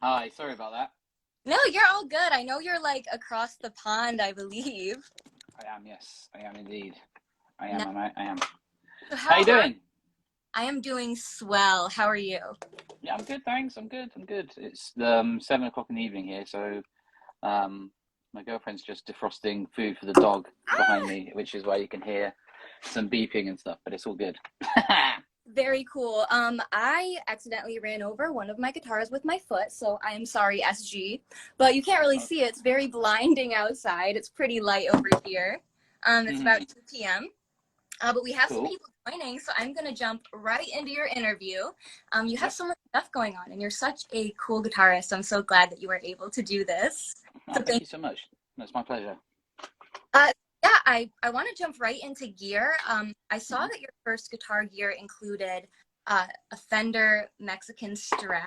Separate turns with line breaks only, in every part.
Hi, sorry about that.
No, you're all good. I know you're like across the pond, I believe.
I am, yes, I am indeed. I
No,
am, I am.
so
How you
how are
doing?
I am doing swell. How are you?
Yeah, I'm good, thanks. I'm good. I'm good. It's 7 o'clock in the evening here, so um, my girlfriend's just defrosting food for the dog behind me, which is why you can hear some beeping and stuff. But it's all good.
Very cool. I accidentally ran over one of my guitars with my foot, so I am sorry, SG. But you can't really see it. It's very blinding outside. It's pretty light over here. It's about 2 p.m. But we have some
Cool.
people joining, so I'm going to jump right into your interview. You have
Yep.
so much stuff going on, and you're such a cool guitarist. I'm so glad that you were able to do this.
Oh,
So
thank
thank
you so much. That's my pleasure.
uh, yeah, I want to jump right into gear. I saw
Hmm.
that your first guitar gear included a Fender Mexican Strat.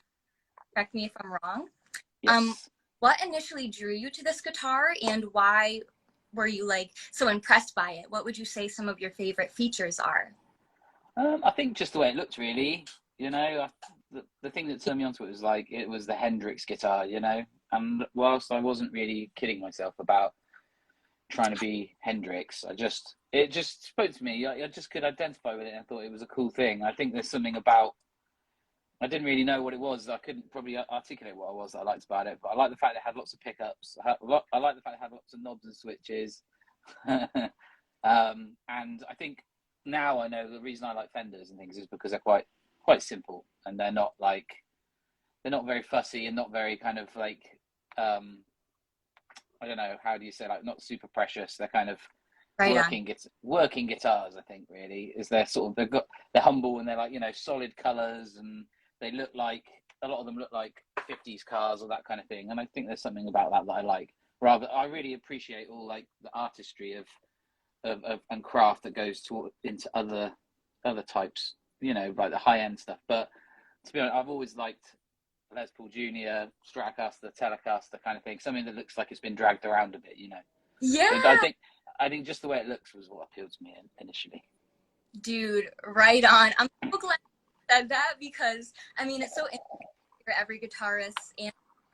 Correct me if I'm wrong. Um,
Yes.
what initially drew you to this guitar, and why were you like so impressed by it? What would you say some of your favorite features are?
I think just the way it looked, really. The thing that turned me onto it was like it was the Hendrix guitar, And whilst I wasn't really kidding myself about trying to be Hendrix, it just spoke to me. I just could identify with it, and I thought it was a cool thing. I think there's something about I didn't really know what it was. I couldn't probably articulate what it was that I liked about it, but I like the fact it had lots of pickups. I like the fact it had lots of knobs and switches. And I think now I know the reason I like Fenders and things is because they're quite simple, and they're not very fussy and not very kind of like um, I don't know, how do you say, like, not super precious. They're kind of
Right on.
working guitars. I think really is they're humble, and they're like solid colors, and they look like a lot of them look like 50s cars or that kind of thing. And I think there's something about that I like. Rather, I really appreciate all like the artistry of and craft that goes into other types, like the high end stuff. But to be honest, I've always liked Les Paul Junior, Stratocaster, Telecaster kind of thing. Something that looks like it's been dragged around a bit. So
Yeah,
I think just the way it looks was what appealed to me initially.
dude, right on. I'm so glad you said that because I mean it's so interesting for every guitarist and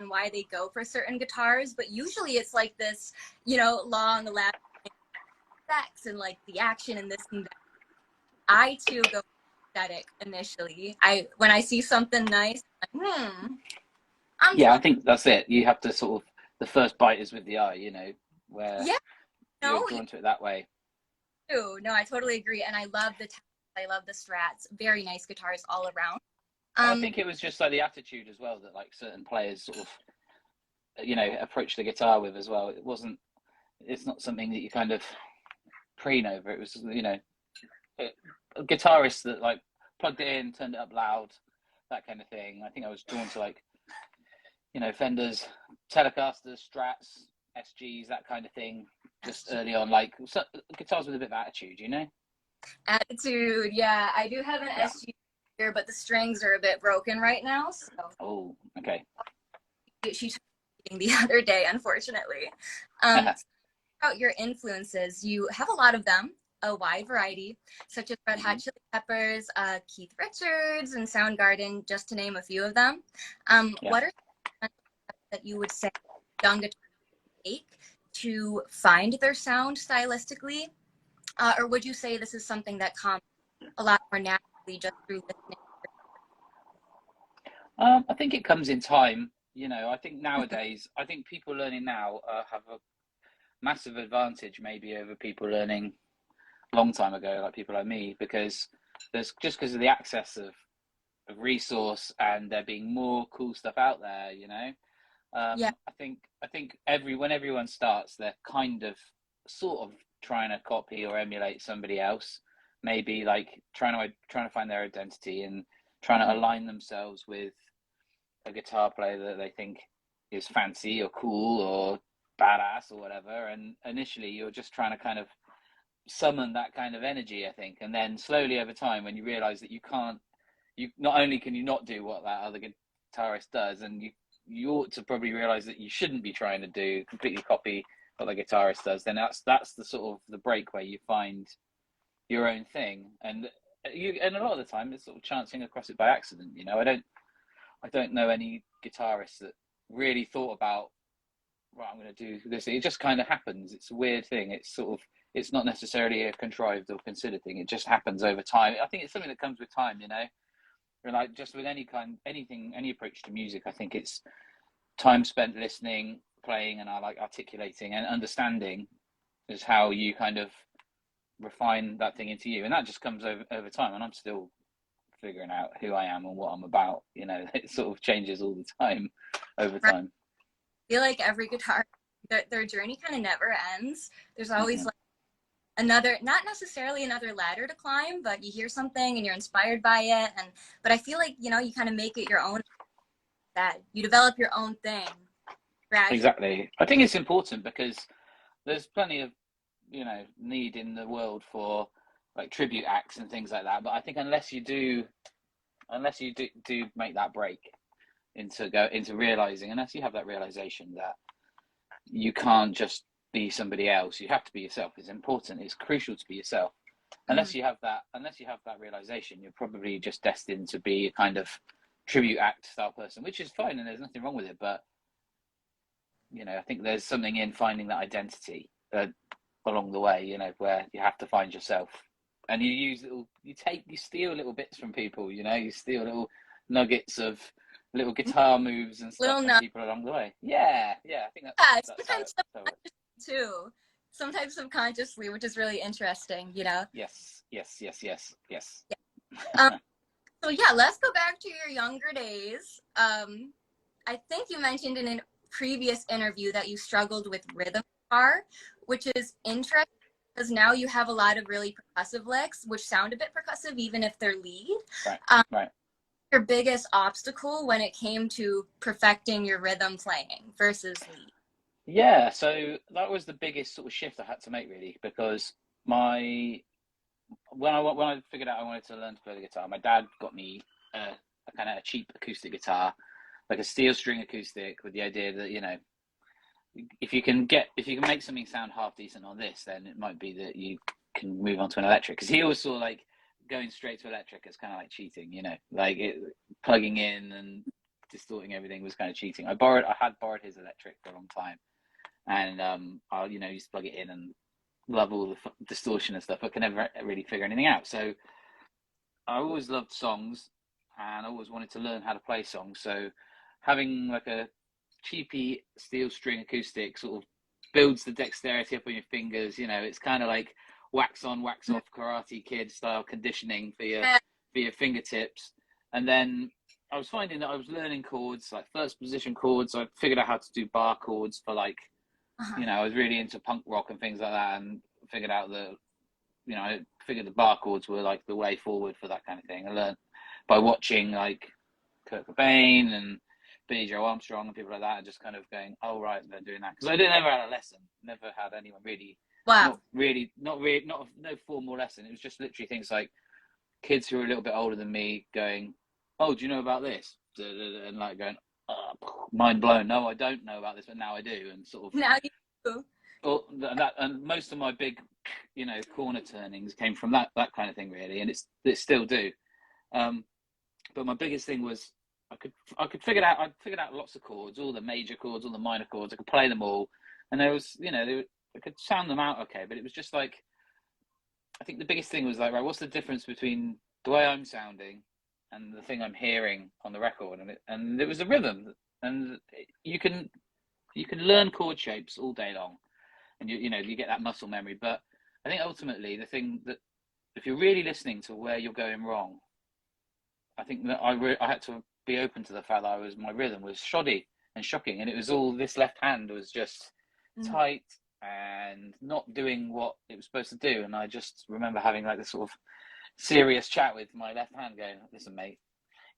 why they go for certain guitars, but usually it's like this, long elaborate effects and like the action and this and that. I too go aesthetic initially. I when I see something nice, I'm like, I'm
Yeah, I
drawn.
think that's it. You have to sort of the first bite is with the eye, where
Yeah,
you're
you
drawn to it that way.
do. No, I totally agree, and I love I love the Strats. Very nice guitars all around.
And I
Um,
think it was just like the attitude as well that like certain players sort of approach the guitar with as well. It's not something that you kind of preen over. It was a guitarist that like plugged it in, turned it up loud, that kind of thing. I think I was drawn to like Fenders, Telecasters, Strats, SGs, that kind of thing. Just early on, like guitars with a bit of attitude.
Attitude, yeah. I do have an
Yeah.
SG here, but the strings are a bit broken right now, so
Oh, okay.
she took me the other day, unfortunately. About your influences, you have a lot of them, a wide variety, such as Red Hot
Hmm.
Chili Peppers, Keith Richards, and Soundgarden, just to name a few of them.
Yeah.
What are some that you would say young guitarists take to find their sound stylistically? Or would you say this is something that comes a lot more naturally just through listening?
I think it comes in time. I think nowadays, I think people learning now have a massive advantage maybe over people learning a long time ago, like people like me, because there's just because of the access of resource, and there being more cool stuff out there.
Yeah,
I think when everyone starts, they're kind of sort of trying to copy or emulate somebody else, maybe like trying to find their identity and trying to align themselves with a guitar player that they think is fancy or cool or badass or whatever. And initially, you're just trying to kind of summon that kind of energy, I think. And then slowly over time, when you realize that you can't, you not only can you not do what that other guitarist does, and you ought to probably realize that you shouldn't be trying to do completely copy what the guitarist does. Then that's the sort of the break where you find your own thing. And a lot of the time it's sort of chancing across it by accident. I don't know any guitarists that really thought about, right, I'm going to do this. It just kind of happens. It's a weird thing. It's sort of, it's not necessarily a contrived or considered thing. It just happens over time. I think it's something that comes with time, you know. And like just with anything, any approach to music, I think it's time spent listening, playing, and I like articulating and understanding is how you kind of refine that thing into you, and that just comes over time. And I'm still figuring out who I am and what I'm about. You know, it sort of changes all the time over time.
I feel like every guitar, their journey kind of never ends. There's always like another, not necessarily another ladder to climb, but you hear something and you're inspired by it. But I feel like, you know, you kind of make it your own, that you develop your own thing gradually.
Exactly. I think it's important because there's plenty of, you know, need in the world for like tribute acts and things like that. But I think unless you do make that break into realizing, unless you have that realization that you can't just be somebody else, you have to be yourself. It's important. It's crucial to be yourself. Unless you have that realization, you're probably just destined to be a kind of tribute act style person, which is fine and there's nothing wrong with it. But you know, I think there's something in finding that identity along the way, you know, where you have to find yourself, and you steal little bits from people, you know, you steal little nuggets of little guitar moves and stuff from people along the way. Yeah, I think that's
sometimes subconsciously too. Sometimes subconsciously, which is really interesting, you know.
Yes.
So yeah, let's go back to your younger days. I think you mentioned in a previous interview that you struggled with rhythm guitar, which is interesting because now you have a lot of really percussive licks, which sound a bit percussive even if they're lead.
Right.
Your biggest obstacle when it came to perfecting your rhythm playing versus lead?
Yeah, so that was the biggest sort of shift I had to make, really, because when I figured out I wanted to learn to play the guitar, my dad got me a kind of a cheap acoustic guitar, like a steel string acoustic, with the idea that, you know, if you can make something sound half decent on this, then it might be that you can move on to an electric. Because he always saw like going straight to electric as kind of like cheating, you know, like plugging in and distorting everything was kind of cheating. I had borrowed his electric for a long time, and I, you know, used to plug it in and love all the distortion and stuff. I could never really figure anything out. So I always loved songs and I always wanted to learn how to play songs. So having like a cheapy steel string acoustic sort of builds the dexterity up on your fingers. You know, it's kind of like wax on, wax off Karate Kid style conditioning for your fingertips. And then I was finding that I was learning chords, like first position chords. I figured out how to do bar chords for like, you know, I was really into punk rock and things like that, and figured out that, you know, I figured the bar chords were like the way forward for that kind of thing. I learned by watching like Kurt Cobain and Billy Joe Armstrong and people like that, and just kind of going, oh right, they're doing that, because I never had a lesson, never had anyone really.
Wow.
Not no formal lesson. It was just literally things like kids who were a little bit older than me going, oh, do you know about this? And like going, oh, mind blown. No, I don't know about this, but now I do. And sort of
now you do.
Well, and most of my big, you know, corner turnings came from that kind of thing, really, and it still do. But my biggest thing was I figured out lots of chords, all the major chords, all the minor chords. I could play them all, and there was, you know, I could sound them out okay. But it was just like, I think the biggest thing was like, right, what's the difference between the way I'm sounding and the thing I'm hearing on the record? And it was the rhythm. And you can learn chord shapes all day long, and you know you get that muscle memory. But I think ultimately the thing that, if you're really listening to where you're going wrong, I think that I had to be open to the fact that my rhythm was shoddy and shocking, and it was all this left hand was just tight and not doing what it was supposed to do. And I just remember having like this sort of serious chat with my left hand, going, listen mate,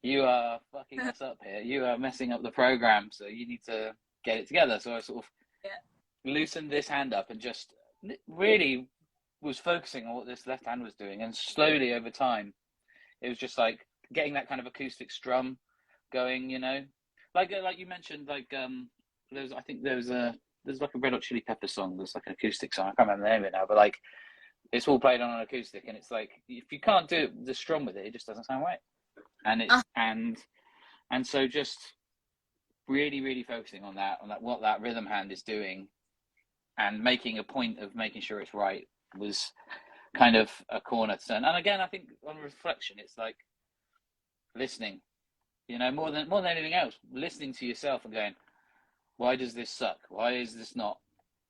you are fucking us up here, you are messing up the program, so you need to get it together. So I sort of loosened this hand up and just really was focusing on what this left hand was doing, and slowly over time it was just like getting that kind of acoustic strum going, you know, like you mentioned, like there's like a Red Hot Chili Peppers song that's like an acoustic song, I can't remember the name of it now, but like it's all played on an acoustic, and it's like if you can't do the strum with it, it just doesn't sound right. And And so just really focusing on that, what that rhythm hand is doing, and making a point of making sure it's right was kind of a cornerstone. And again, I think on reflection, it's like listening, you know, more than anything else, listening to yourself and going, why does this suck? Why is this not?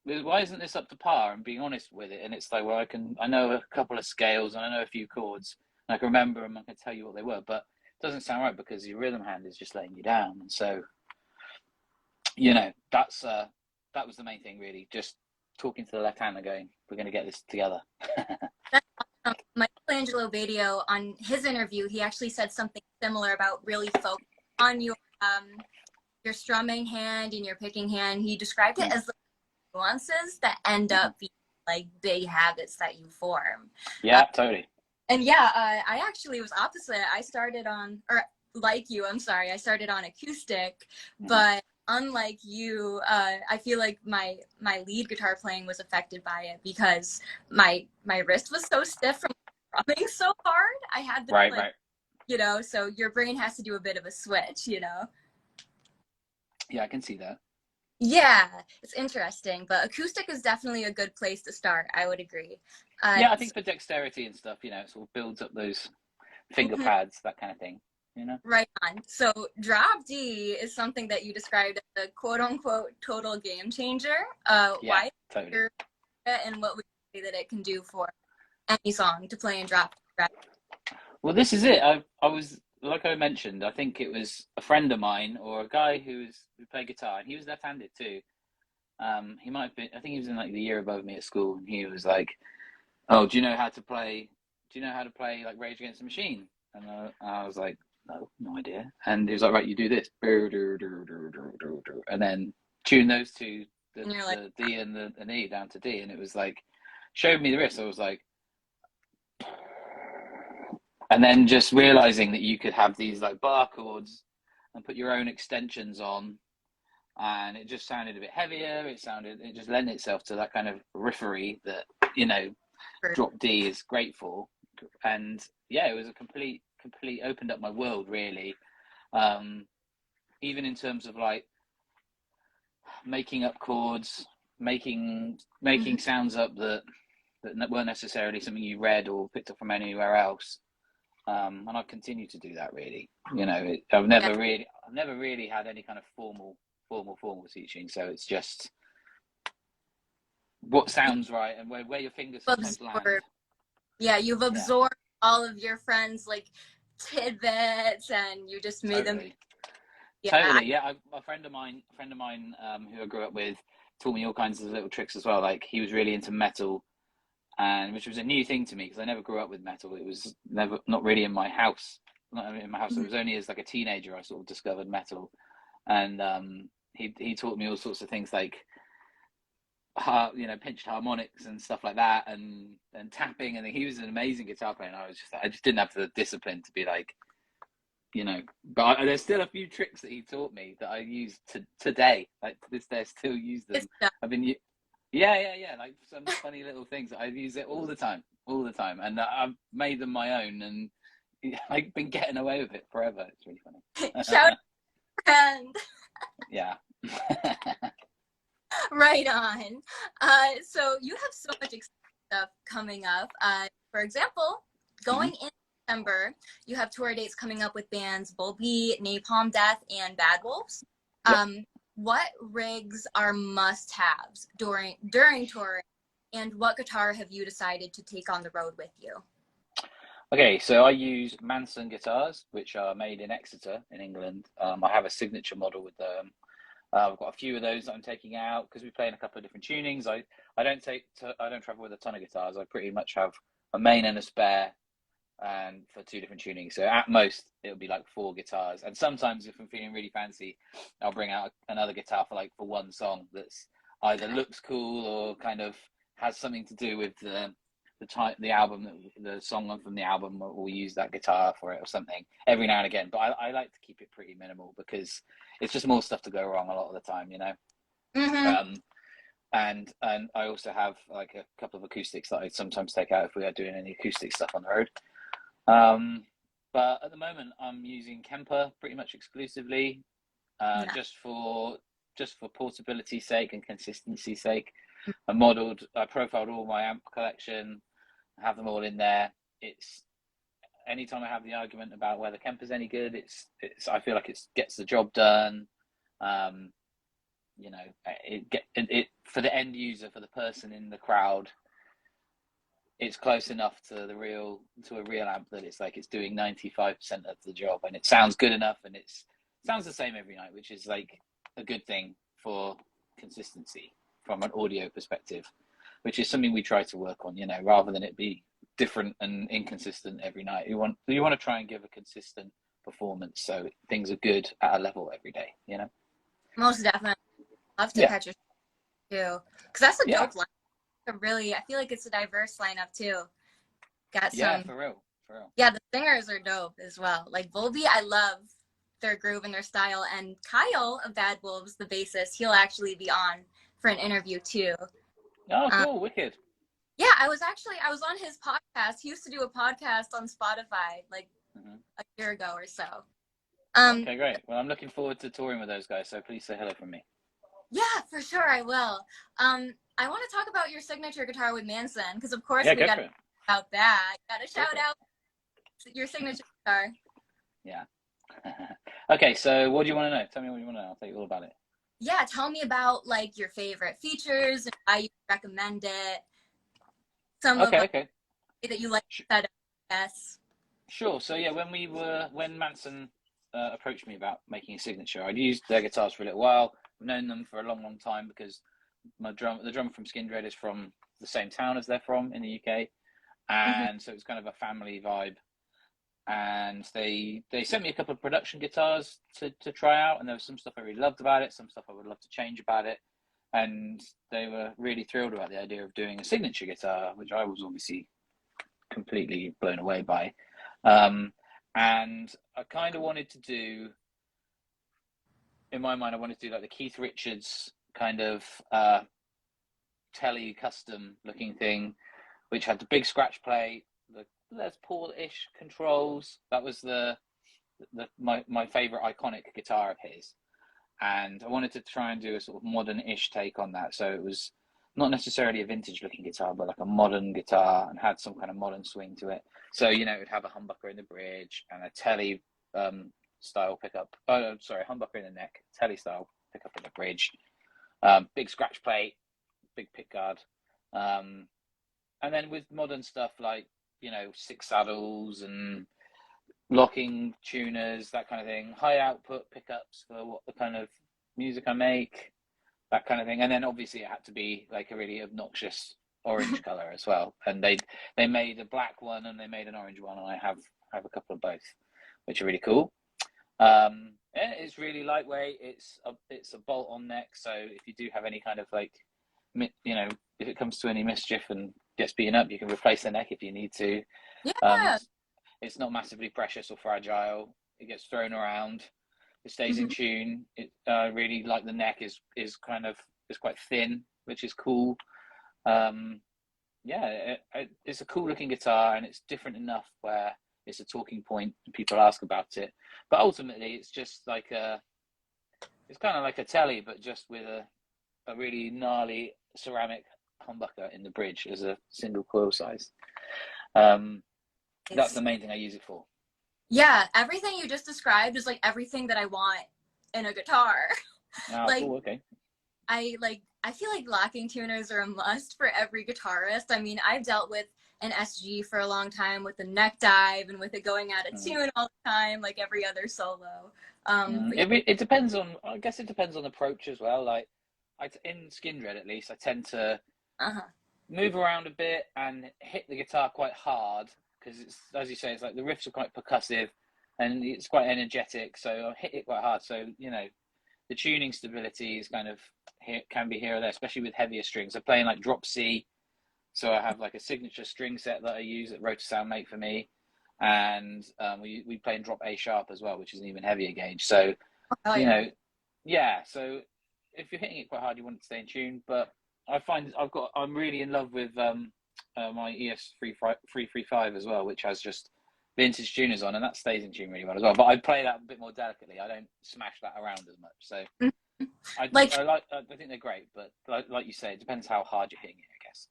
Why isn't this up to par? And being honest with it. And it's like, well, I know a couple of scales and I know a few chords, and I can remember them. I can tell you what they were, but it doesn't sound right because your rhythm hand is just letting you down. And so, you know, that was the main thing, really. Just talking to the left hand and going, we're going to get this together.
That's awesome. Michelangelo Badio, on his interview, he actually said something similar about really focusing on your strumming hand and your picking hand. He described it as nuances that end up being like big habits that you form.
Yeah, totally.
And yeah, I actually was opposite. I started on, or like you, I'm sorry, I started on acoustic, but unlike you, I feel like my lead guitar playing was affected by it because my wrist was so stiff from strumming so hard. I had to
right.
You know, so your brain has to do a bit of a switch, you know.
Yeah, I can see that.
Yeah, it's interesting, but acoustic is definitely a good place to start. I would agree.
Yeah, I think for dexterity and stuff, you know, it sort of builds up those finger pads, that kind of thing, you know?
Right on. So drop D is something that you described as a quote unquote total game changer.
Yeah,
why
totally.
And what would you say that it can do for any song to play in drop D?
Well, this is it. I was, like I mentioned, I think it was a friend of mine or a guy who played guitar, and he was left-handed too. He might have been, I think he was in like the year above me at school, and he was like, "Oh, do you know how to play like Rage Against the Machine?" And I was like, no idea. And he was like, "Right, you do this, and then tune those two, the D and the E down to D," and it was like, showed me the riffs. I was like, and then just realizing that you could have these like bar chords and put your own extensions on, and it just sounded a bit heavier. It just lent itself to that kind of riffery that, you know, drop D is great for. And yeah, it was a complete opened up my world, really. Even in terms of like making up chords, making sounds up that weren't necessarily something you read or picked up from anywhere else. And I've continued to do that, really. You know, I've never really had any kind of formal teaching. So it's just what sounds right and where your fingers sometimes land.
Yeah, you've absorbed all of your friends' like tidbits, and you just made them.
Yeah, totally. Yeah, a friend of mine who I grew up with taught me all kinds of little tricks as well. Like he was really into metal, and which was a new thing to me because I never grew up with metal. It was not really in my house. Not in my house. Mm-hmm. It was only as like a teenager I sort of discovered metal, and he taught me all sorts of things like, you know, pinched harmonics and stuff like that, and tapping. And he was an amazing guitar player. And I just didn't have the discipline to be like, you know. But there's still a few tricks that he taught me that I use today. Like to this day, I still use them. I've been. Yeah. Like some funny little things. I use it all the time, and I've made them my own, and I've been getting away with it forever. It's really funny.
Shout out, friend.
Yeah.
Right on. So you have so much stuff coming up. For example, going in December, you have tour dates coming up with bands Volbeat, Napalm Death, and Bad Wolves. What rigs are must-haves during touring, and what guitar have you decided to take on the road with you?
Okay, so I use Manson guitars, which are made in Exeter in England. I have a signature model with them. I've got a few of those that I'm taking out because we play in a couple of different tunings. I don't travel with a ton of guitars. I pretty much have a main and a spare, and for two different tunings. So at most it'll be like 4 guitars. And sometimes if I'm feeling really fancy, I'll bring out another guitar for one song that's either looks cool or kind of has something to do with the album, the song from the album. We'll use that guitar for it or something every now and again. But I like to keep it pretty minimal because it's just more stuff to go wrong a lot of the time, you know. And I also have like a couple of acoustics that I sometimes take out if we are doing any acoustic stuff on the road. But at the moment, I'm using Kemper pretty much exclusively,
No.
just for portability's sake and consistency's sake.
Mm-hmm.
I profiled all my amp collection, have them all in there. It's anytime I have the argument about whether Kemper's any good, I feel like it gets the job done. You know, it for the end user, for the person in the crowd, it's close enough to a real amp that it's like it's doing 95% of the job, and it sounds good enough, and it sounds the same every night, which is like a good thing for consistency from an audio perspective, which is something we try to work on, you know, rather than it be different and inconsistent every night. You want to try and give a consistent performance so things are good at a level every day, you know.
Most definitely. Love to catch your too, because that's a dope lineup. Really, I feel like it's a diverse lineup too. Got some.
For real.
Yeah, the singers are dope as well. Like Volbeat, I love their groove and their style. And Kyle of Bad Wolves, the bassist, he'll actually be on for an interview too.
Oh, cool, wicked.
Yeah, I was on his podcast. He used to do a podcast on Spotify like a year ago or so.
Okay, great. Well, I'm looking forward to touring with those guys, so please say hello from me.
Yeah, for sure, I will. I want to talk about your signature guitar with Manson, because of course we got to about that. Got to shout out your signature guitar.
Yeah. Okay, so what do you want to know? Tell me what you want to know. I'll tell you all about it.
Yeah, tell me about like your favorite features and why you recommend it. Some of them that you like set up. Yes.
Sure. So yeah, when Manson approached me about making a signature, I'd used their guitars for a little while. I've known them for a long time because the drummer from Skindred is from the same town as they're from in the UK, and so it's kind of a family vibe. And they sent me a couple of production guitars to try out, and there was some stuff I really loved about it, some stuff I would love to change about it, and they were really thrilled about the idea of doing a signature guitar, which I was obviously completely blown away by. And I kind of wanted to do, in my mind, I wanted to do like the Keith Richards kind of telly custom looking thing, which had the big scratch plate, the Les Paul-ish controls. That was my favorite iconic guitar of his, and I wanted to try and do a sort of modern-ish take on that. So it was not necessarily a vintage-looking guitar, but like a modern guitar, and had some kind of modern swing to it. So you know, it would have a humbucker in the bridge and a telly style pickup. Oh, sorry, humbucker in the neck, telly style pickup in the bridge. Big scratch plate, big pickguard, and then with modern stuff like, you know, 6 saddles and locking tuners, that kind of thing, high output pickups for what the kind of music I make, that kind of thing. And then obviously it had to be like a really obnoxious orange color as well. And they made a black one and they made an orange one, and I have a couple of both, which are really cool. It's really lightweight. It's a bolt-on neck, so if you do have any kind of like, you know, if it comes to any mischief and gets beaten up, you can replace the neck if you need to.
Yeah.
It's not massively precious or fragile. It gets thrown around. It stays in tune. It really, like, the neck is quite thin, which is cool. It's a cool looking guitar, and it's different enough where it's a talking point and people ask about it. But ultimately, it's just like it's kind of like a telly, but just with a really gnarly ceramic humbucker in the bridge as a single coil size. That's the main thing I use it for.
Yeah, everything you just described is like everything that I want in a guitar.
Like, cool, okay.
I feel like locking tuners are a must for every guitarist. I mean, I've dealt with an SG for a long time with the neck dive and with it going out of tune all the time, like every other solo.
It depends on, I guess it depends on approach as well. Like, in Skindred at least, I tend to move around a bit and hit the guitar quite hard, because it's, as you say, it's like the riffs are quite percussive and it's quite energetic, so I hit it quite hard. So, you know, the tuning stability is kind of can be here or there, especially with heavier strings. I'm playing like drop C, so I have like a signature string set that I use that Rotosound make for me, and we play in drop A sharp as well, which is an even heavier gauge. So you know, so if you're hitting it quite hard, you want it to stay in tune. But I find I'm really in love with my ES 335 as well, which has just vintage tuners on, and that stays in tune really well as well. But I play that a bit more delicately. I don't smash that around as much. So I think they're great, but like you say, it depends how hard you're hitting it, I guess.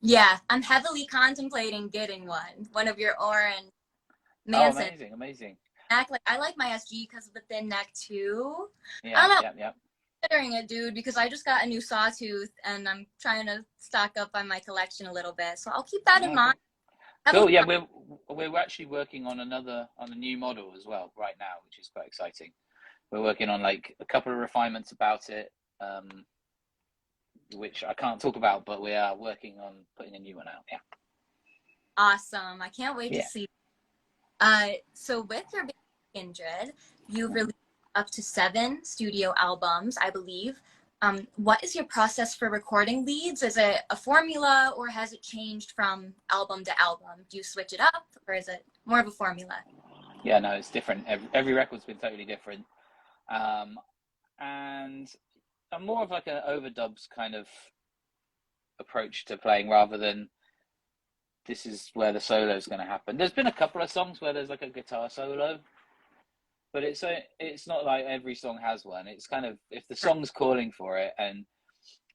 Yeah, I'm heavily contemplating getting one of your orange Manson.
Oh, amazing.
Neck. Like, I like my SG because of the thin neck too.
Yeah,
I don't know.
yeah.
Considering it, dude, because I just got a new sawtooth and I'm trying to stock up on my collection a little bit. So I'll keep that in mind.
Cool. Yeah, we're actually working on a new model as well right now, which is quite exciting. We're working on like a couple of refinements about it, which I can't talk about, but we are working on putting a new one out. Yeah.
Awesome. I can't wait to see. So with your band Skindred, you've released up to 7 studio albums, I believe. What is your process for recording leads? Is it a formula, or has it changed from album to album? Do you switch it up, or is it more of a formula?
Yeah, no, it's different. Every record's been totally different. And I'm more of like an overdubs kind of approach to playing rather than this is where the solo is going to happen. There's been a couple of songs where there's like a guitar solo, but it's not like every song has one. It's kind of if the song's calling for it, and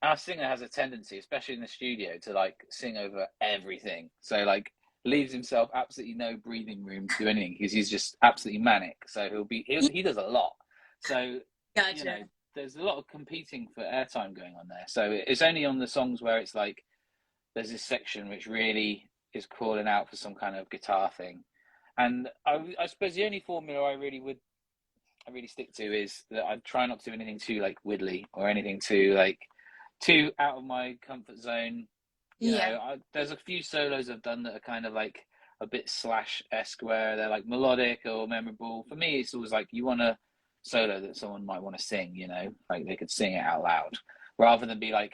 our singer has a tendency, especially in the studio, to like sing over everything. So like leaves himself absolutely no breathing room to do anything because he's just absolutely manic. So he does a lot. So
Gotcha.
you know, there's a lot of competing for airtime going on there. So it's only on the songs where it's like there's this section which really is calling out for some kind of guitar thing. And I suppose the only formula I really stick to is that I try not to do anything too like widdly or anything too out of my comfort zone. You know, there's a few solos I've done that are kind of like a bit Slash-esque where they're like melodic or memorable. For me, it's always like you want a solo that someone might want to sing, you know, like they could sing it out loud rather than be like,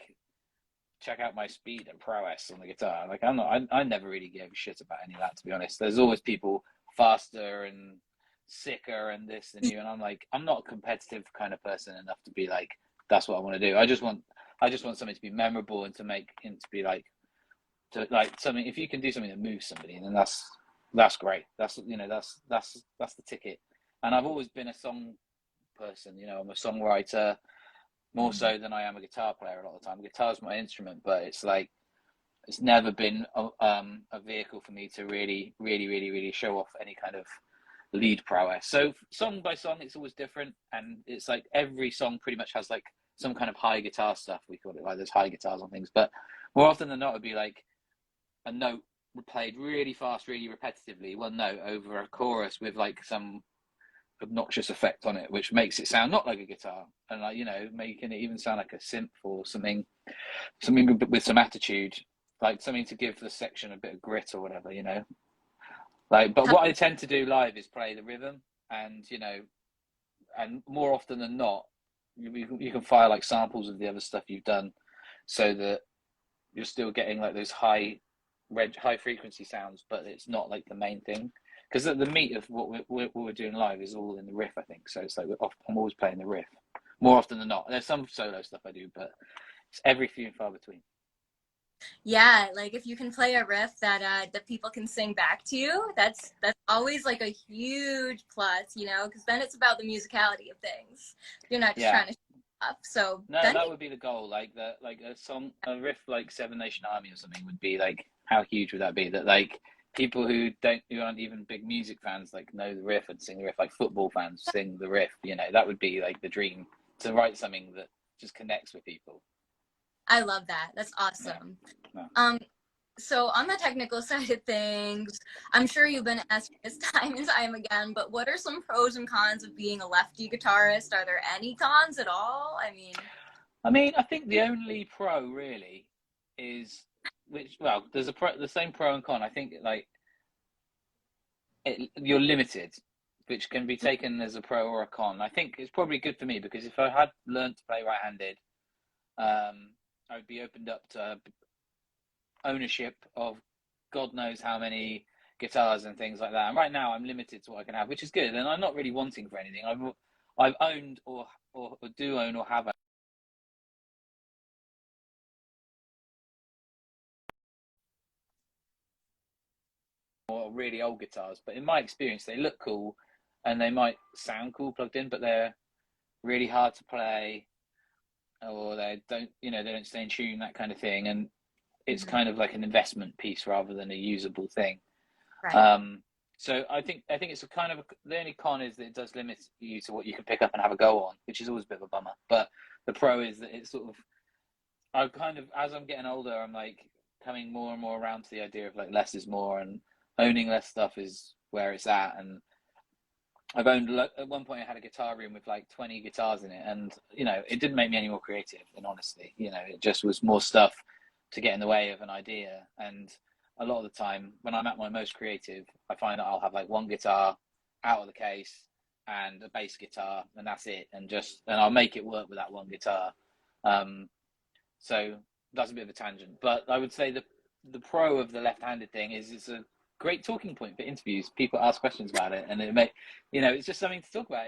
check out my speed and prowess on the guitar. Like I never really gave a shit about any of that, to be honest. There's always people faster and sicker and this than you, and I'm like, I'm not a competitive kind of person enough to be like, that's what I want to do. I just want something to be memorable and to be like, to like something. If you can do something that moves somebody, then that's great. That's the ticket. And I've always been a song person. You know, I'm a songwriter more so than I am a guitar player a lot of the time. Guitar's my instrument, but it's like it's never been a vehicle for me to really show off any kind of lead prowess. So song by song, it's always different, and it's like every song pretty much has like some kind of high guitar stuff. We call it like there's high guitars on things, but more often than not, it'd be like a note played really fast, really repetitively, one note over a chorus with like some obnoxious effect on it, which makes it sound not like a guitar, and like, you know, making it even sound like a synth or something with some attitude, like something to give the section a bit of grit or whatever, you know. Like, but what I tend to do live is play the rhythm, and you know, and more often than not, you can fire like samples of the other stuff you've done, so that you're still getting like those high frequency sounds, but it's not like the main thing. Because the meat of what we're doing live is all in the riff, I think. So it's like I'm always playing the riff more often than not. There's some solo stuff I do, but it's every few and far between.
Yeah, like if you can play a riff that that people can sing back to you, that's always like a huge plus, you know, because then it's about the musicality of things. You're not just trying to up. So
no, that would be the goal. Like a riff like Seven Nation Army or something would be like, how huge would that be? That like people who aren't even big music fans like know the riff and sing the riff, like football fans sing the riff. You know, that would be like the dream, to write something that just connects with people.
I love that. That's awesome. Yeah. So on the technical side of things, I'm sure you've been asked this time and time again, but what are some pros and cons of being a lefty guitarist? Are there any cons at all? I mean,
I think the only pro really is there's the same pro and con. I think like you're limited, which can be taken as a pro or a con. I think it's probably good for me because if I had learned to play right-handed, I would be opened up to ownership of God knows how many guitars and things like that. And right now I'm limited to what I can have, which is good. And I'm not really wanting for anything. I've owned or do own or have really old guitars, but in my experience, they look cool and they might sound cool plugged in, but they're really hard to play, or they don't stay in tune, that kind of thing. And it's kind of like an investment piece rather than a usable thing.
Right.
So I think it's a kind of the only con is that it does limit you to what you can pick up and have a go on, which is always a bit of a bummer. But the pro is that it's sort of, I kind of, as I'm getting older, I'm like coming more and more around to the idea of like less is more, and owning less stuff is where it's at. And I've owned, at one point I had a guitar room with like 20 guitars in it, and it didn't make me any more creative, in honesty. It just was more stuff to get in the way of an idea. And a lot of the time when I'm at my most creative, I find that I'll have like one guitar out of the case and a bass guitar, and that's it, and I'll make it work with that one guitar. So that's a bit of a tangent, but I would say the pro of the left-handed thing is it's a great talking point for interviews. People ask questions about it, and it's just something to talk about.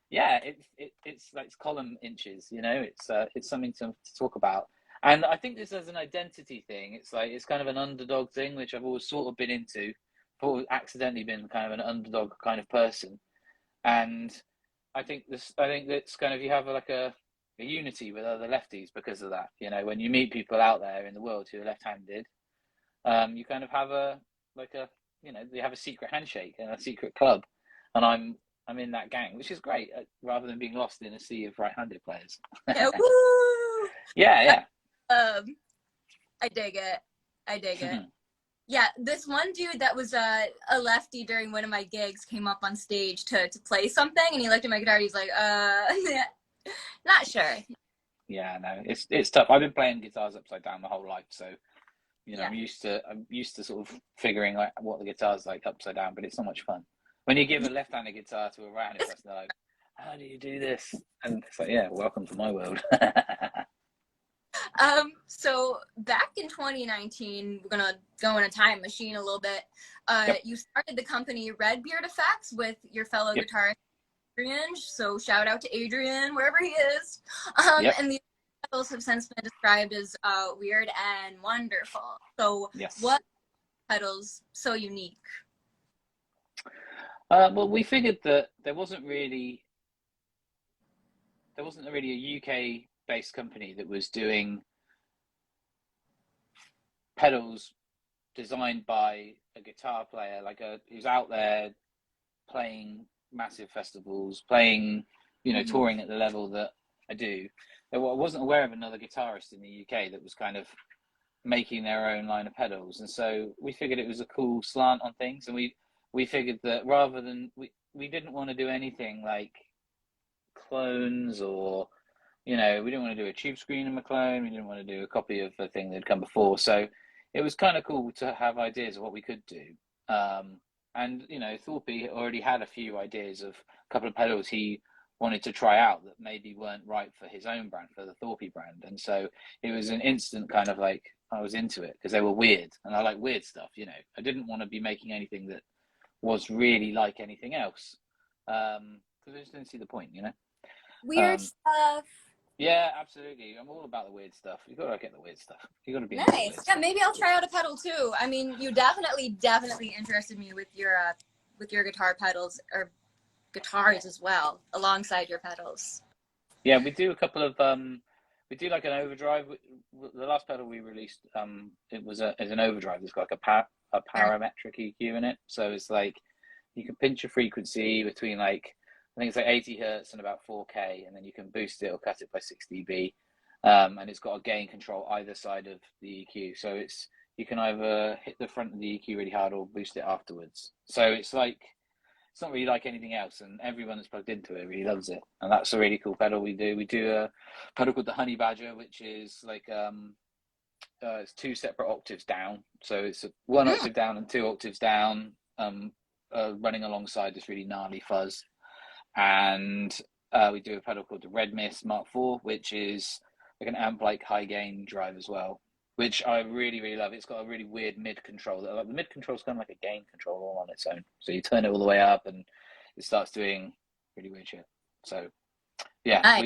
It's like column inches. It's something to talk about. And I think this as an identity thing, it's kind of an underdog thing, which I've always sort of been into. I've always accidentally been kind of an underdog kind of person, and I think that's kind of, you have like a unity with other lefties because of that. When you meet people out there in the world who are left-handed, you kind of have you have a secret handshake and a secret club, and I'm in that gang, which is great, rather than being lost in a sea of right-handed players.
Yeah, woo!
Yeah.
I dig it. Yeah, this one dude that was a lefty during one of my gigs came up on stage to play something, and he looked at my guitar. He's like, not sure.
Yeah, no, it's tough. I've been playing guitars upside down my whole life, so I'm used to sort of figuring like what the guitar's like upside down, but it's not much fun. When you give a left-handed guitar to a right-handed person, they're like, "How do you do this?" And it's like, "Yeah, welcome to my world."
So back in 2019, we're gonna go in a time machine a little bit. You started the company Redbeard Effects with your fellow guitarist Adrian. So shout out to Adrian wherever he is. And the pedals have since been described as weird and wonderful. So what pedals so unique?
Well, we figured that there wasn't really a UK-based company that was doing pedals designed by a guitar player, who's out there playing massive festivals, playing, touring at the level that I do. I wasn't aware of another guitarist in the UK that was kind of making their own line of pedals, and so we figured it was a cool slant on things, and we figured that rather than we didn't want to do anything like clones, or we didn't want to do a tube screen of a clone, we didn't want to do a copy of a thing that had come before, so it was kind of cool to have ideas of what we could do. And Thorpe already had a few ideas of a couple of pedals he wanted to try out that maybe weren't right for his own brand, for the Thorpe brand, and so it was an instant kind of like I was into it because they were weird, and I like weird stuff. I didn't want to be making anything that was really like anything else, because I just didn't see the point.
Weird stuff.
Yeah, absolutely. I'm all about the weird stuff. You got to get the weird stuff. You got to be
nice. Yeah, maybe I'll try out a pedal too. I mean, you definitely interested me with your guitar pedals, or guitars as well, alongside your pedals.
Yeah, we do a couple of we do like an overdrive. The last pedal we released, it was an overdrive. It's got like a parametric EQ in it, so it's like you can pinch a frequency between like, I think it's like 80 hertz and about 4K, and then you can boost it or cut it by 6 dB. And it's got a gain control either side of the EQ, so you can either hit the front of the EQ really hard or boost it afterwards. So it's not really like anything else, and everyone that's plugged into it really loves it. And that's a really cool pedal we do. We do a pedal called the Honey Badger, which is like it's 2 separate octaves down, so it's 1 octave down and 2 octaves down, running alongside this really gnarly fuzz. And we do a pedal called the Red Mist Mark IV, which is like an amp-like high gain drive as well, which I really, really love. It's got a really weird mid control. Like the mid control is kind of like a gain control all on its own. So you turn it all the way up and it starts doing really weird shit. So yeah,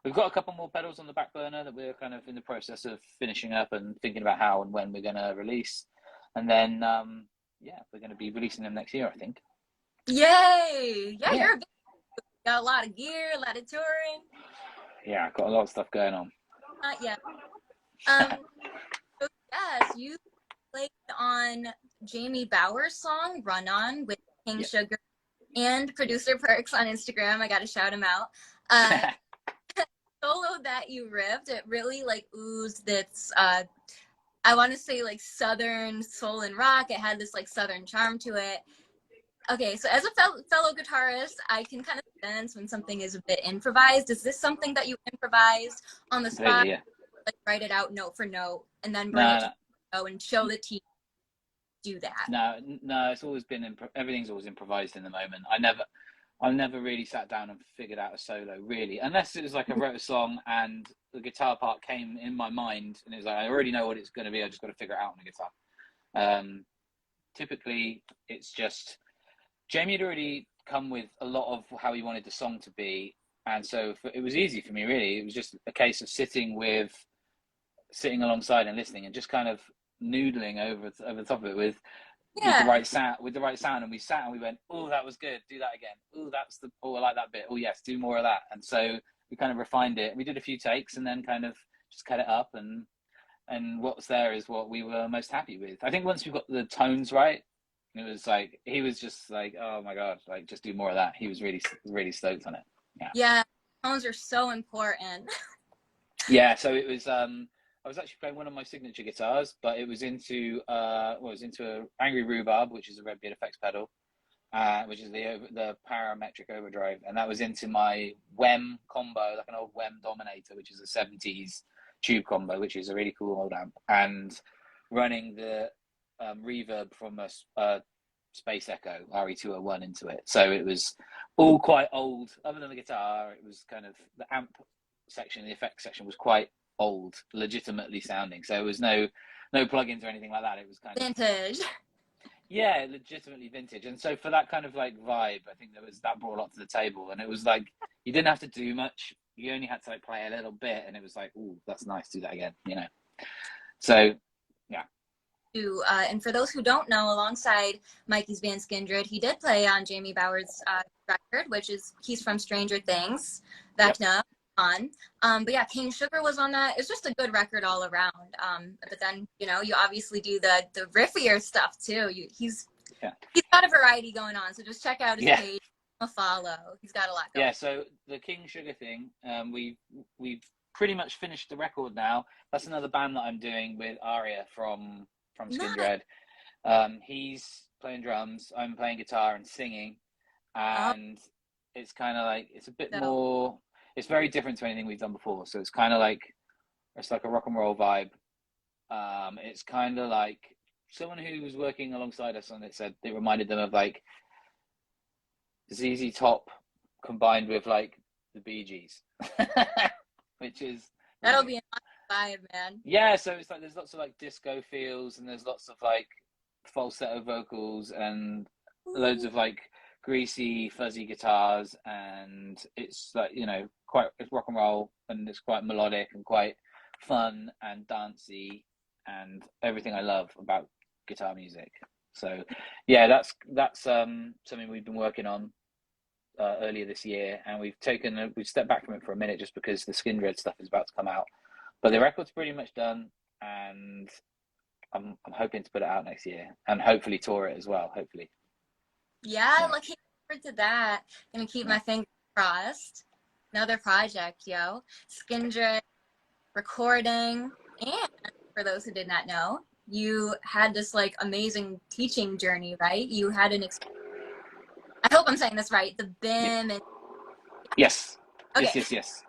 we've got a couple more pedals on the back burner that we're kind of in the process of finishing up and thinking about how and when we're going to release. And then yeah, we're going to be releasing them next year, I think.
Yay! Yeah,
Yeah.
got a lot of gear, a lot of touring.
Yeah, I've got a lot of stuff going on.
Yeah. So yes, you played on Jamie Bauer's song "Run On" with King Sugar and producer Perks on Instagram. I got to shout him out. Solo that you ripped, it really like oozed this. I want to say like Southern soul and rock. It had this like Southern charm to it. Okay, so as a fellow guitarist, I can kind of sense when something is a bit improvised. Is this something that you improvised on the spot?
Completely, yeah.
Like write it out note for note and then bring
No,
it to the show and show the team do that?
no, it's always been, everything's always improvised in the moment. I never really sat down and figured out a solo, really, unless it was like I wrote a song and the guitar part came in my mind and it was like, I already know what it's going to be, I just got to figure it out on the guitar. Typically, it's just, Jamie had already come with a lot of how he wanted the song to be, and so it was easy for me, really. It was just a case of sitting alongside and listening and just kind of noodling over the top of it with the right sound, and we sat and we went, oh, that was good, do that again, oh, I like that bit, oh yes, do more of that. And so we kind of refined it. We did a few takes and then kind of just cut it up, and what's there is what we were most happy with. I think once we got the tones right, it was like, he was just like, oh my god, like just do more of that. He was really stoked on it.
Yeah, tones are so important.
Yeah, so it was I was actually playing one of my signature guitars, but it was into a Angry Rhubarb, which is a Redbeard Effects pedal, which is the parametric overdrive, and that was into my WEM combo, like an old WEM Dominator, which is a 70s tube combo, which is a really cool old amp, and running the reverb from a Space Echo RE201 into it. So it was all quite old. Other than the guitar, it was kind of the amp section, the effects section was quite old, legitimately sounding. So it was no plugins or anything like that. It was kind
of vintage.
Yeah, legitimately vintage. And so for that kind of like vibe, I think that brought a lot to the table. And it was like, you didn't have to do much. You only had to like play a little bit, and it was like, oh, that's nice, do that again, you know. So yeah.
And for those who don't know, alongside Mikey's band Skindred, he did play on Jamie Bauer's record, which is he's from Stranger Things, Vecna. But yeah, King Sugar was on that. It's just a good record all around. But then, you know, you obviously do the riffier stuff too. He's got a variety going on. So just check out his page, a follow. He's got a lot going on.
Yeah, so the King Sugar thing, we've pretty much finished the record now. That's another band that I'm doing with Aria from Skindred. He's playing drums, I'm playing guitar and singing, and it's kind of like, it's a bit more, it's very different to anything we've done before. So it's kind of like, it's like a rock and roll vibe. It's kind of like someone who was working alongside us on it said it reminded them of like ZZ Top combined with like the Bee Gees, which is
that'll be a nice vibe, man.
Yeah, so it's like there's lots of like disco feels, and there's lots of like falsetto vocals and loads of like greasy fuzzy guitars, and it's like, you know, it's rock and roll, and it's quite melodic and quite fun and dancey and everything I love about guitar music. So yeah, that's something we've been working on earlier this year, and we've stepped back from it for a minute just because the Skindred stuff is about to come out, but the record's pretty much done, and I'm hoping to put it out next year and hopefully tour it as well, hopefully.
Yeah, looking forward to that. Gonna keep my fingers crossed. Another project, yo. Skindred recording, and for those who did not know, you had this like amazing teaching journey, right? You had an I hope I'm saying this right. The BIM and
yes.
Okay.
Yes.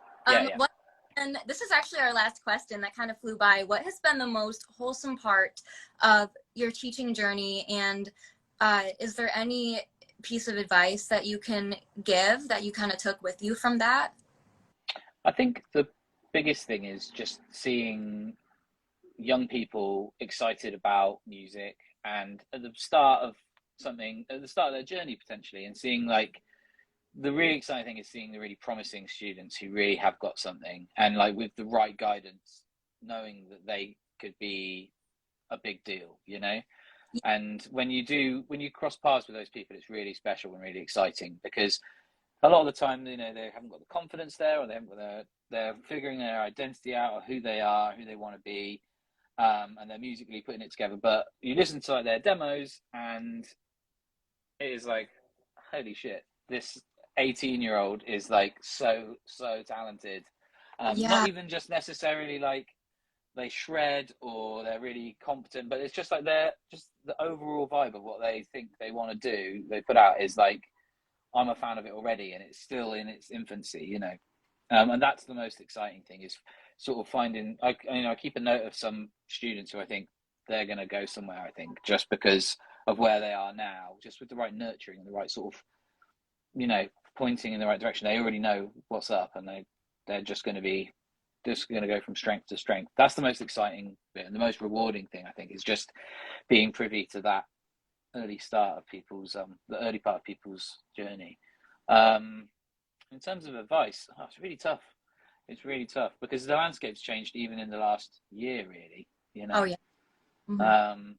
And this is actually our last question that kind of flew by. What has been the most wholesome part of your teaching journey, and is there any piece of advice that you can give that you kind of took with you from that?
I think the biggest thing is just seeing young people excited about music, and at the start of their journey potentially, and seeing like the really exciting thing is seeing the really promising students who really have got something, and like with the right guidance, knowing that they could be a big deal, you know. And when you cross paths with those people, it's really special and really exciting, because a lot of the time, you know, they haven't got the confidence there, or they haven't got they're figuring their identity out, or who they are, who they want to be, and they're musically putting it together. But you listen to like their demos, and it is like, holy shit, this 18-year-old is like so talented. Not
Yeah.
even just necessarily like they shred or they're really competent, but it's just like they're just the overall vibe of what they think they want to do. They put out is like, I'm a fan of it already, and it's still in its infancy, you know. And that's the most exciting thing, is sort of finding. I keep a note of some students who I think they're going to go somewhere. I think just because of where they are now, just with the right nurturing and the right sort of, you know, pointing in the right direction. They already know what's up, and they're just going to go from strength to strength. That's the most exciting bit, and the most rewarding thing, I think, is just being privy to that early start of people's the early part of people's journey. In terms of advice, it's really tough. It's really tough because the landscape's changed even in the last year, really, you know.
Oh yeah. Mm-hmm.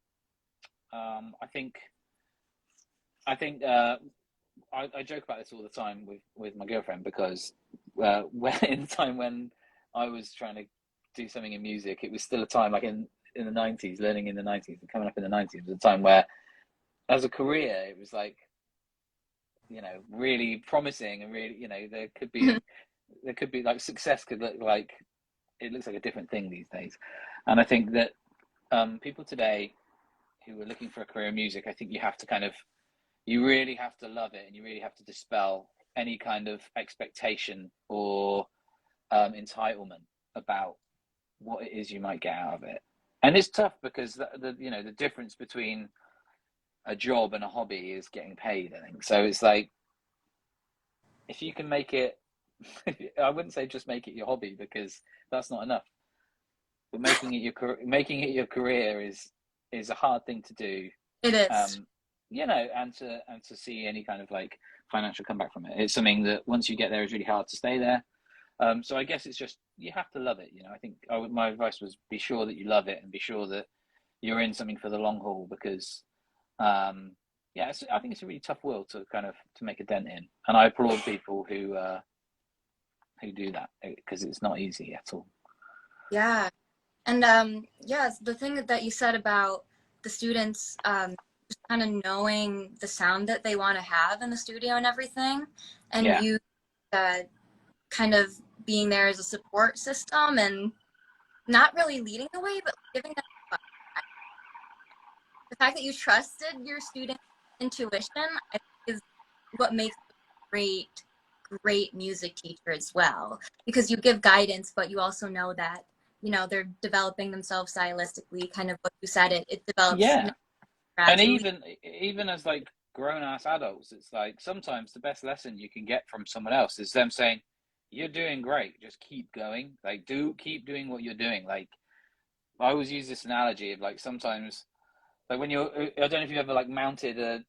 I think I joke about this all the time with my girlfriend, because when in the time when I was trying to do something in music, it was still a time like in the 90s, learning in the 90s and coming up in the 90s, it was a time where as a career it was like, you know, really promising, and really, you know, there could be like success could look like, it looks like a different thing these days. And I think that people today who are looking for a career in music, I think you really have to love it, and you really have to dispel any kind of expectation or entitlement about what it is you might get out of it. And it's tough because the difference between a job and a hobby is getting paid, I think. So it's like, if you can make it, I wouldn't say just make it your hobby, because that's not enough. But making it your career is a hard thing to do.
It is.
You know, and to see any kind of like financial comeback from it. It's something that once you get there, is really hard to stay there. So I guess it's just, you have to love it. You know, I think my advice was, be sure that you love it, and be sure that you're in something for the long haul, because I think it's a really tough world to make a dent in, and I applaud people who do that, because it's not easy at all.
Yeah, and the thing that you said about the students just kind of knowing the sound that they want to have in the studio and everything, and you kind of being there as a support system and not really leading the way, but giving them the fact that you trusted your students' intuition, I think, is what makes a great music teacher as well, because you give guidance, but you also know that, you know, they're developing themselves stylistically, kind of what you said, it develops gradually.
And even as like grown-ass adults, it's like sometimes the best lesson you can get from someone else is them saying, you're doing great, just keep going, like keep doing what you're doing. Like, I always use this analogy of like, sometimes like when you're, I don't know if you've ever like mounted a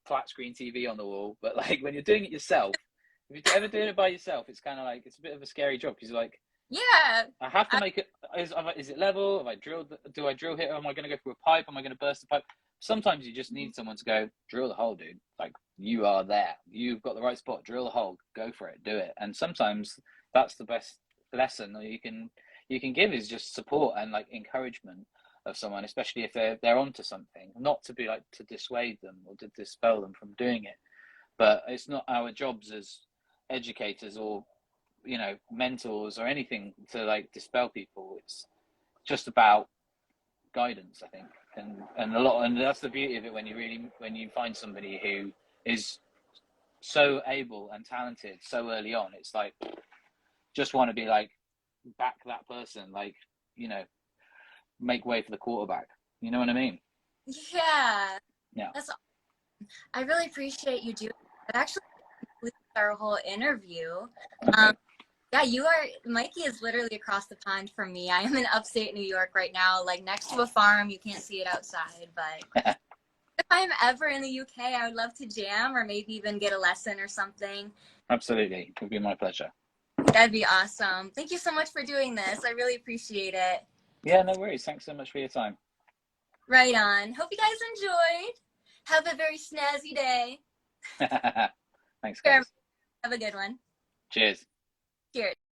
flat screen TV on the wall, but like when you're doing it yourself, if you're ever doing it by yourself, it's kind of like, it's a bit of a scary job, because you're like, I have to make it, is it level? Do I drill here? Am I going to go through a pipe? Am I going to burst the pipe? Sometimes you just need someone to go, drill the hole, dude. Like, you are there. You've got the right spot. Drill the hole. Go for it. Do it. And sometimes that's the best lesson that you can give, is just support and like encouragement of someone, especially if they're onto something. Not to be like to dissuade them or to dispel them from doing it, but it's not our jobs as educators or, you know, mentors or anything to like dispel people. It's just about guidance, I think, and that's the beauty of it, when you find somebody who is so able and talented so early on. It's like, just want to be like, back that person, like, you know, make way for the quarterback, you know what I mean?
Yeah,
Yeah,
that's I really appreciate you doing that. Actually completes our whole interview.
okay.
Mikey is literally across the pond from me. I am in upstate New York right now, like next to a farm. You can't see it outside, but if I'm ever in the UK, I would love to jam, or maybe even get a lesson or something.
Absolutely, it would be my pleasure.
That'd be awesome. Thank you so much for doing this. I really appreciate it.
Yeah, no worries. Thanks so much for your time.
Right on. Hope you guys enjoyed. Have a very snazzy day.
Thanks, guys.
Have a good one.
Cheers.
Cheers.